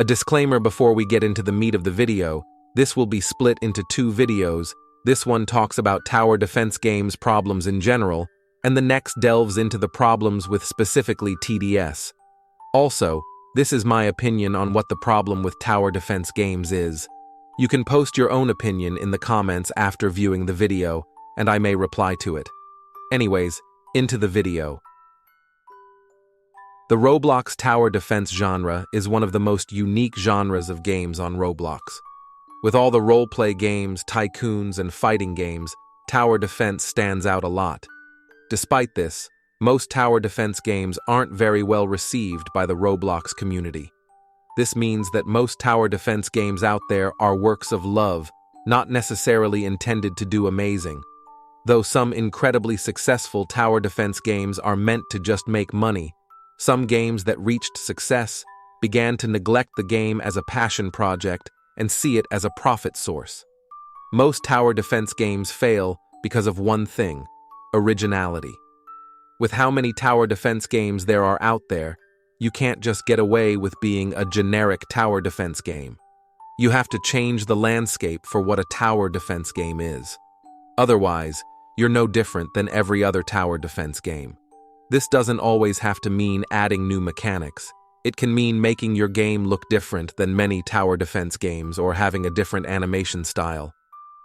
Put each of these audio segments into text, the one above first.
A disclaimer before we get into the meat of the video: this will be split into two videos. This one talks about tower defense games problems in general, and the next delves into the problems with specifically TDS. Also, this is my opinion on what the problem with tower defense games is. You can post your own opinion in the comments after viewing the video, and I may reply to it. Anyways, into the video. The Roblox tower defense genre is one of the most unique genres of games on Roblox. With all the roleplay games, tycoons, and fighting games, tower defense stands out a lot. Despite this, most tower defense games aren't very well received by the Roblox community. This means that most tower defense games out there are works of love, not necessarily intended to do amazing. Though some incredibly successful tower defense games are meant to just make money, some games that reached success began to neglect the game as a passion project and see it as a profit source. Most tower defense games fail because of one thing: originality. With how many tower defense games there are out there, you can't just get away with being a generic tower defense game. You have to change the landscape for what a tower defense game is. Otherwise, you're no different than every other tower defense game. This doesn't always have to mean adding new mechanics. It can mean making your game look different than many tower defense games, or having a different animation style.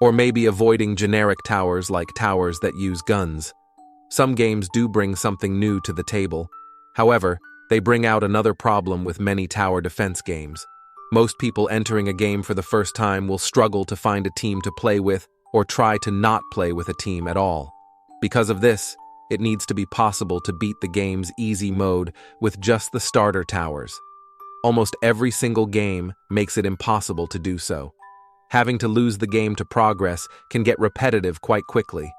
Or maybe avoiding generic towers like towers that use guns. Some games do bring something new to the table. However, they bring out another problem with many tower defense games. Most people entering a game for the first time will struggle to find a team to play with, or try to not play with a team at all. Because of this, it needs to be possible to beat the game's easy mode with just the starter towers. Almost every single game makes it impossible to do so. Having to lose the game to progress can get repetitive quite quickly.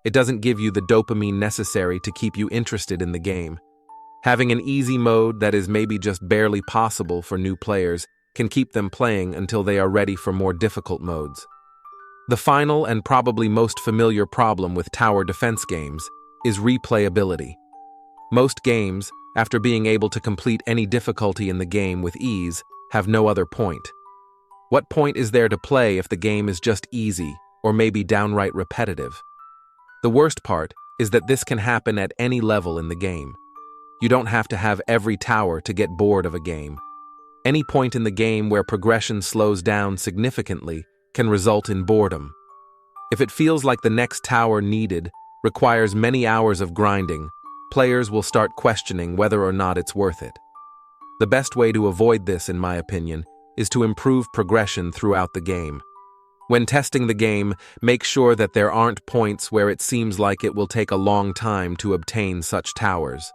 It doesn't give you the dopamine necessary to keep you interested in the game. Having an easy mode that is maybe just barely possible for new players can keep them playing until they are ready for more difficult modes. The final and probably most familiar problem with tower defense games is replayability. Most games, after being able to complete any difficulty in the game with ease, have no other point. What point is there to play if the game is just easy, or maybe downright repetitive? The worst part is that this can happen at any level in the game. You don't have to have every tower to get bored of a game. Any point in the game where progression slows down significantly can result in boredom. If it feels like the next tower needed requires many hours of grinding, players will start questioning whether or not it's worth it. The best way to avoid this, in my opinion, is to improve progression throughout the game. When testing the game, make sure that there aren't points where it seems like it will take a long time to obtain such towers.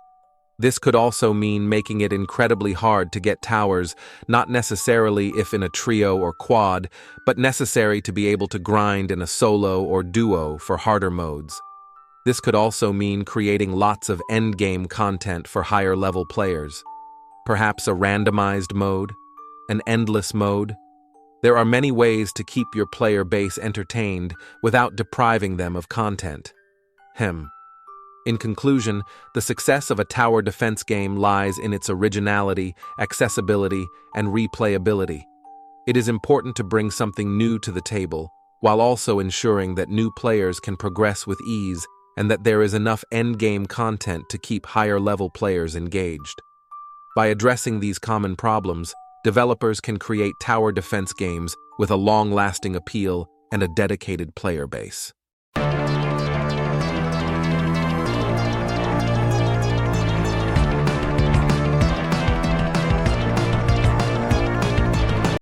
This could also mean making it incredibly hard to get towers, not necessarily if in a trio or quad, but necessary to be able to grind in a solo or duo for harder modes. This could also mean creating lots of endgame content for higher level players. Perhaps a randomized mode, an endless mode. There are many ways to keep your player base entertained without depriving them of content. In conclusion, the success of a tower defense game lies in its originality, accessibility, and replayability. It is important to bring something new to the table, while also ensuring that new players can progress with ease and that there is enough endgame content to keep higher-level players engaged. By addressing these common problems, developers can create tower defense games with a long-lasting appeal and a dedicated player base.